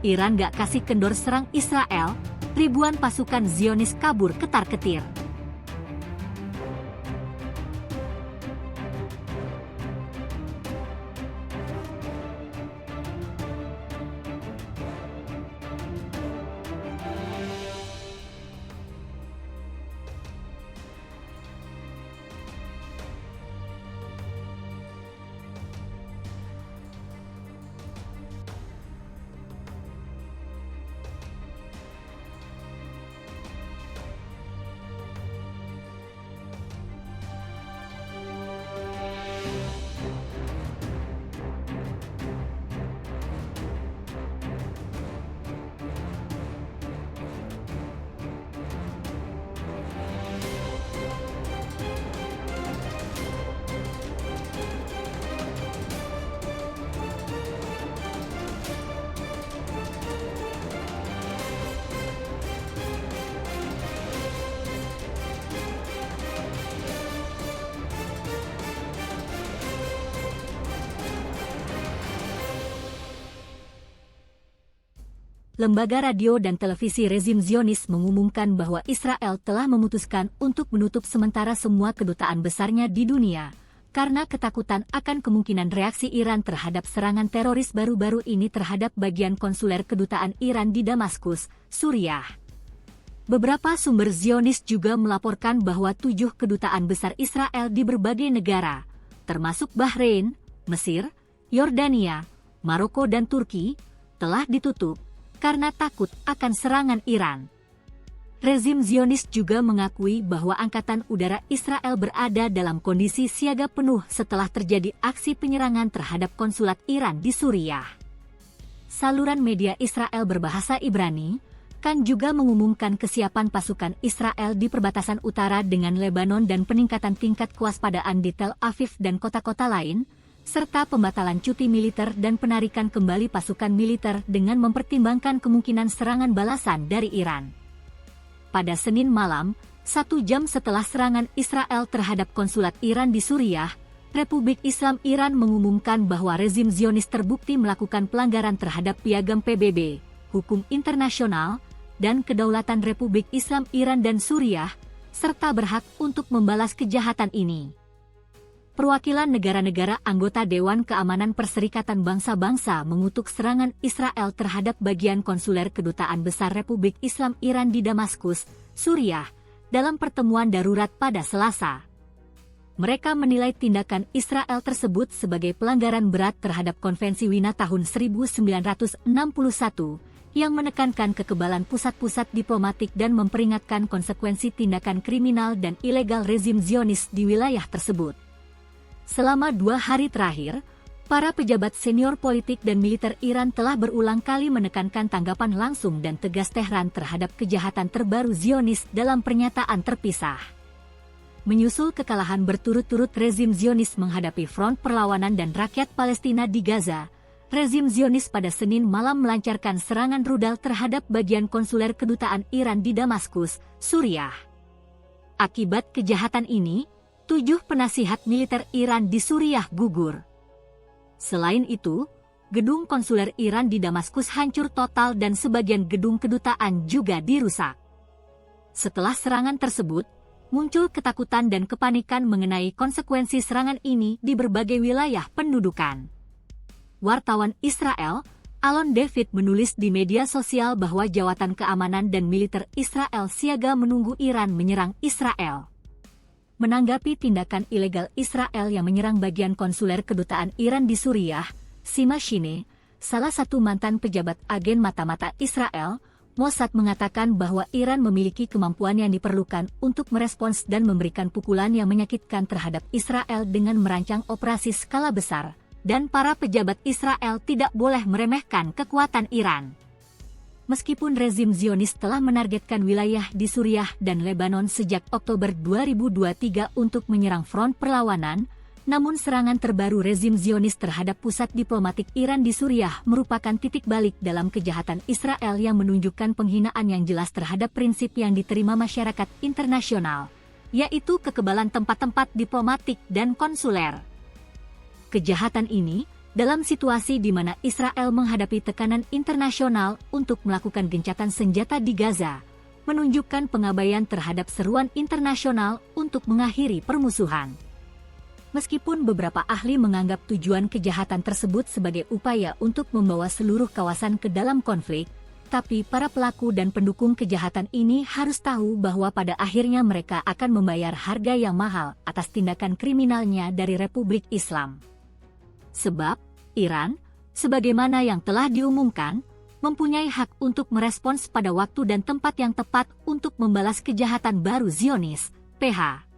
Iran gak kasih kendor serang Israel, ribuan pasukan Zionis kabur ketar-ketir. Lembaga radio dan televisi rezim Zionis mengumumkan bahwa Israel telah memutuskan untuk menutup sementara semua kedutaan besarnya di dunia, karena ketakutan akan kemungkinan reaksi Iran terhadap serangan teroris baru-baru ini terhadap bagian konsuler kedutaan Iran di Damaskus, Suriah. Beberapa sumber Zionis juga melaporkan bahwa 7 kedutaan besar Israel di berbagai negara, termasuk Bahrain, Mesir, Yordania, Maroko dan Turki, telah ditutup karena takut akan serangan Iran. Rezim Zionis juga mengakui bahwa Angkatan Udara Israel berada dalam kondisi siaga penuh setelah terjadi aksi penyerangan terhadap konsulat Iran di Suriah. Saluran media Israel berbahasa Ibrani kan juga mengumumkan kesiapan pasukan Israel di perbatasan utara dengan Lebanon dan peningkatan tingkat kewaspadaan di Tel Aviv dan kota-kota lain, serta pembatalan cuti militer dan penarikan kembali pasukan militer dengan mempertimbangkan kemungkinan serangan balasan dari Iran. Pada Senin malam, 1 jam setelah serangan Israel terhadap konsulat Iran di Suriah, Republik Islam Iran mengumumkan bahwa rezim Zionis terbukti melakukan pelanggaran terhadap piagam PBB, hukum internasional, dan kedaulatan Republik Islam Iran dan Suriah, serta berhak untuk membalas kejahatan ini. Perwakilan negara-negara anggota Dewan Keamanan Perserikatan Bangsa-Bangsa mengutuk serangan Israel terhadap bagian konsuler Kedutaan Besar Republik Islam Iran di Damaskus, Suriah, dalam pertemuan darurat pada Selasa. Mereka menilai tindakan Israel tersebut sebagai pelanggaran berat terhadap Konvensi Wina tahun 1961, yang menekankan kekebalan pusat-pusat diplomatik dan memperingatkan konsekuensi tindakan kriminal dan ilegal rezim Zionis di wilayah tersebut. Selama 2 hari terakhir, para pejabat senior politik dan militer Iran telah berulang kali menekankan tanggapan langsung dan tegas Tehran terhadap kejahatan terbaru Zionis dalam pernyataan terpisah. Menyusul kekalahan berturut-turut rezim Zionis menghadapi front perlawanan dan rakyat Palestina di Gaza, rezim Zionis pada Senin malam melancarkan serangan rudal terhadap bagian konsuler kedutaan Iran di Damaskus, Suriah. Akibat kejahatan ini, 7 penasihat militer Iran di Suriah gugur. Selain itu, gedung konsuler Iran di Damaskus hancur total dan sebagian gedung kedutaan juga dirusak. Setelah serangan tersebut, muncul ketakutan dan kepanikan mengenai konsekuensi serangan ini di berbagai wilayah pendudukan. Wartawan Israel, Alon David menulis di media sosial bahwa Jawatan Keamanan dan Militer Israel siaga menunggu Iran menyerang Israel. Menanggapi tindakan ilegal Israel yang menyerang bagian konsuler kedutaan Iran di Suriah, Sima Shine, salah satu mantan pejabat agen mata-mata Israel, Mossad mengatakan bahwa Iran memiliki kemampuan yang diperlukan untuk merespons dan memberikan pukulan yang menyakitkan terhadap Israel dengan merancang operasi skala besar, dan para pejabat Israel tidak boleh meremehkan kekuatan Iran. Meskipun rezim Zionis telah menargetkan wilayah di Suriah dan Lebanon sejak Oktober 2023 untuk menyerang front perlawanan, namun serangan terbaru rezim Zionis terhadap pusat diplomatik Iran di Suriah merupakan titik balik dalam kejahatan Israel yang menunjukkan penghinaan yang jelas terhadap prinsip yang diterima masyarakat internasional, yaitu kekebalan tempat-tempat diplomatik dan konsuler. Kejahatan ini Dalam situasi di mana Israel menghadapi tekanan internasional untuk melakukan gencatan senjata di Gaza, menunjukkan pengabaian terhadap seruan internasional untuk mengakhiri permusuhan. Meskipun beberapa ahli menganggap tujuan kejahatan tersebut sebagai upaya untuk membawa seluruh kawasan ke dalam konflik, tapi para pelaku dan pendukung kejahatan ini harus tahu bahwa pada akhirnya mereka akan membayar harga yang mahal atas tindakan kriminalnya dari Republik Islam. Sebab, Iran, sebagaimana yang telah diumumkan, mempunyai hak untuk merespons pada waktu dan tempat yang tepat untuk membalas kejahatan baru Zionis, PH.